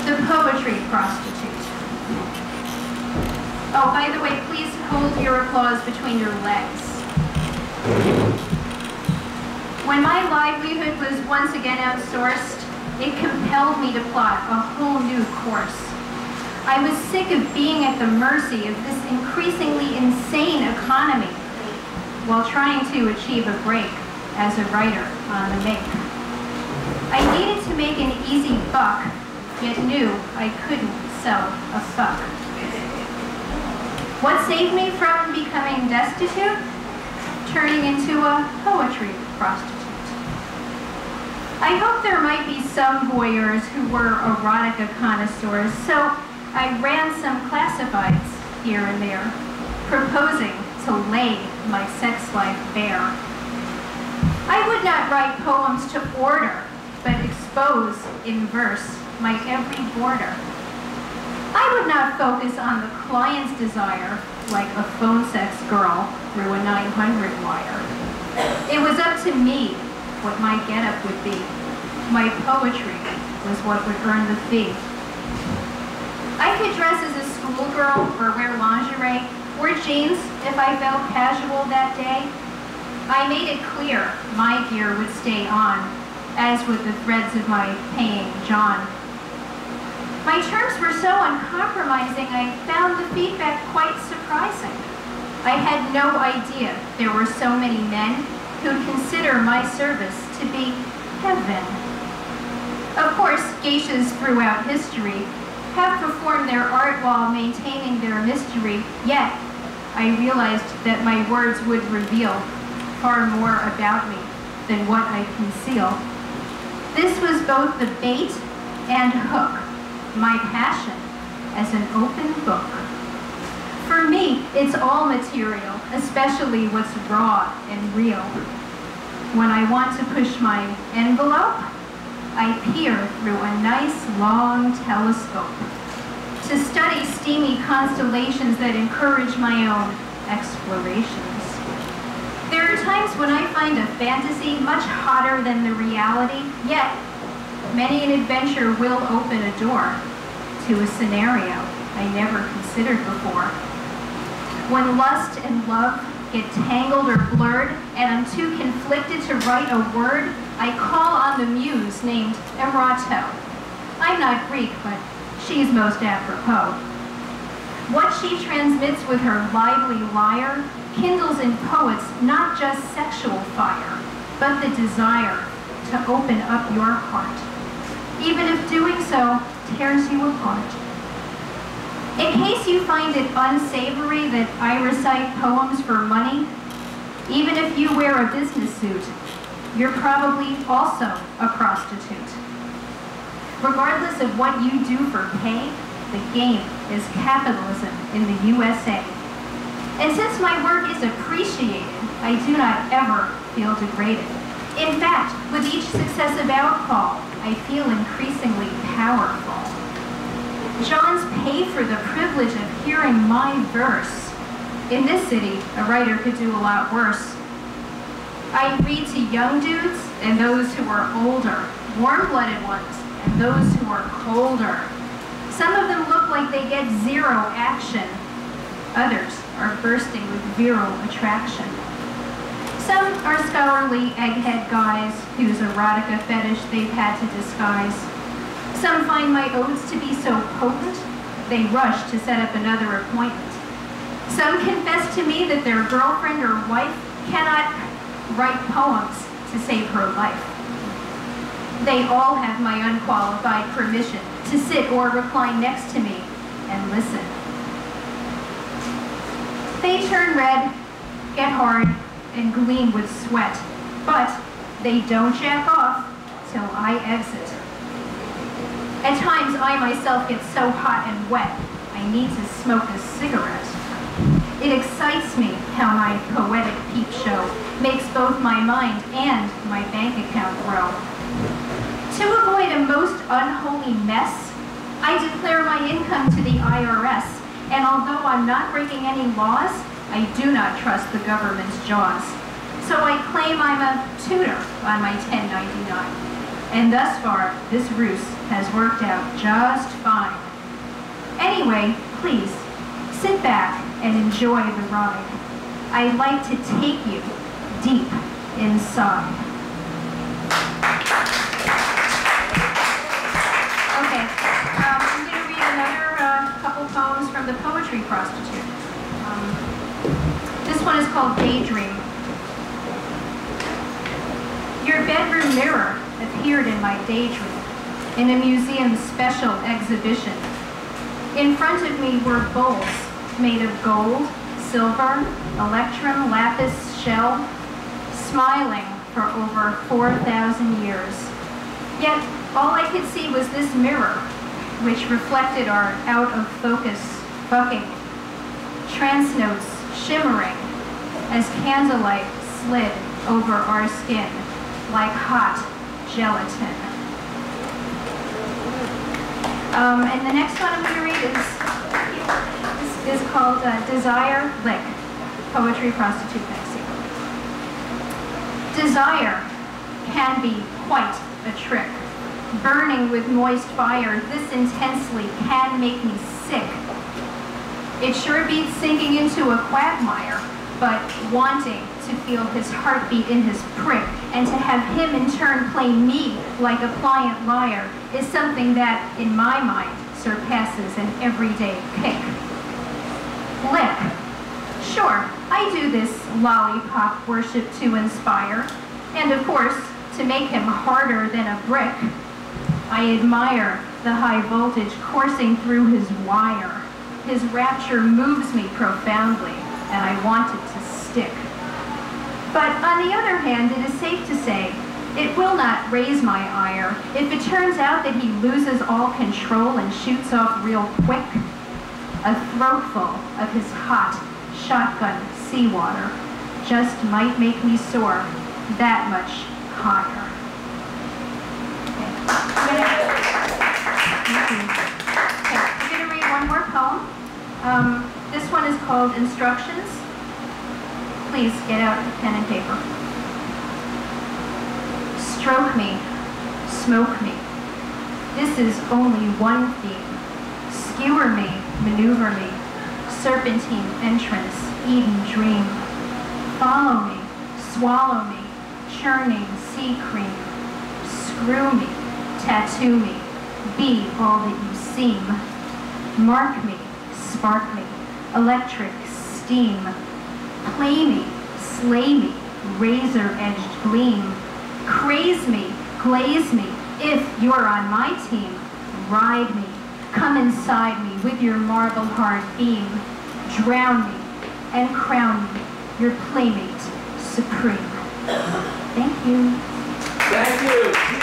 The poetry prostitute. Oh, by the way, please hold your applause between your legs. When my livelihood was once again outsourced, it compelled me to plot a whole new course. I was sick of being at the mercy of this increasingly insane economy while trying to achieve a break as a writer on the make. I needed to make an easy buck, yet knew I couldn't sell a fuck. What saved me from becoming destitute? Turning into a poetry prostitute. I hoped there might be some voyeurs who were erotica connoisseurs, so I ran some classifieds here and there, proposing to lay my sex life bare. I would not write poems to order, but expose in verse my every border. I would not focus on the client's desire like a phone sex girl through a 900 wire. It was up to me what my getup would be. My poetry was what would earn the fee. I could dress as a schoolgirl or wear lingerie or jeans if I felt casual that day. I made it clear my gear would stay on, as would the threads of my paying John. My terms were so uncompromising, I found the feedback quite surprising. I had no idea there were so many men who'd consider my service to be heaven. Of course, geishas throughout history have performed their art while maintaining their mystery, yet I realized that my words would reveal far more about me than what I conceal. This was both the bait and hook, my passion as an open book. For me, it's all material, especially what's raw and real. When I want to push my envelope, I peer through a nice long telescope to study steamy constellations that encourage my own explorations. There are times when I find a fantasy much hotter than the reality, yet many an adventure will open a door to a scenario I never considered before. When lust and love get tangled or blurred, and I'm too conflicted to write a word, I call on the muse named Erotic. I'm not Greek, but she's most apropos. What she transmits with her lively lyre kindles in poets not just sexual fire, but the desire to open up your heart, even if doing so tears you apart. In case you find it unsavory that I recite poems for money, even if you wear a business suit, you're probably also a prostitute. Regardless of what you do for pay, the game is capitalism in the USA. And since my work is appreciated, I do not ever feel degraded. In fact, with each successive outcall, I feel increasingly powerful. Johns pay for the privilege of hearing my verse. In this city, a writer could do a lot worse. I read to young dudes and those who are older, warm-blooded ones and those who are colder. Some of them look like they get zero action. Others are bursting with virile attraction. Some are scholarly egghead guys whose erotica fetish they've had to disguise. Some find my odes to be so potent, they rush to set up another appointment. Some confess to me that their girlfriend or wife cannot write poems to save her life. They all have my unqualified permission to sit or recline next to me and listen. They turn red, get hard, and gleam with sweat, but they don't jack off till I exit. At times, I myself get so hot and wet, I need to smoke a cigarette. It excites me how my poetic peep show makes both my mind and my bank account grow. To avoid a most unholy mess, I declare my income to the IRS, and although I'm not breaking any laws, I do not trust the government's jaws. So I claim I'm a tutor on my 1099. And thus far, this ruse has worked out just fine. Anyway, please, sit back and enjoy the ride. I'd like to take you deep inside. Okay, I'm going to read another couple poems from the Poetry Prostitute. This one is called Daydream. Your bedroom mirror appeared in my daydream in a museum special exhibition. In front of me were bowls made of gold, silver, electrum, lapis, shell, smiling for over 4,000 years. Yet all I could see was this mirror, which reflected our out-of-focus bucking, trance notes shimmering as candlelight slid over our skin like hot gelatin. And the next one I'm going to read is called Desire Lick, Poetry Prostitute Maxi. Desire can be quite a trick. Burning with moist fire this intensely can make me sick. It sure beats sinking into a quagmire, but wanting to feel his heartbeat in his prick and to have him in turn play me like a pliant lyre is something that, in my mind, surpasses an everyday kick. Lick. Sure, I do this lollipop worship to inspire, and of course, to make him harder than a brick. I admire the high voltage coursing through his wire. His rapture moves me profoundly, and I want it to stick. But on the other hand, it is safe to say, it will not raise my ire if it turns out that he loses all control and shoots off real quick. A throatful of his hot shotgun seawater just might make me soar that much higher. Okay, I'm going to read one more poem. This one is called Instructions. Please get out a pen and paper. Stroke me, smoke me. This is only one theme. Skewer me, maneuver me. Serpentine entrance, Eden dream. Follow me, swallow me. Churning sea cream. Screw me, tattoo me. Be all that you seem. Mark me, spark me. Electric steam. Play me, slay me, razor-edged gleam. Craze me, glaze me, if you're on my team. Ride me, come inside me with your marble-hard beam. Drown me and crown me, your playmate supreme. Thank you. Thank you.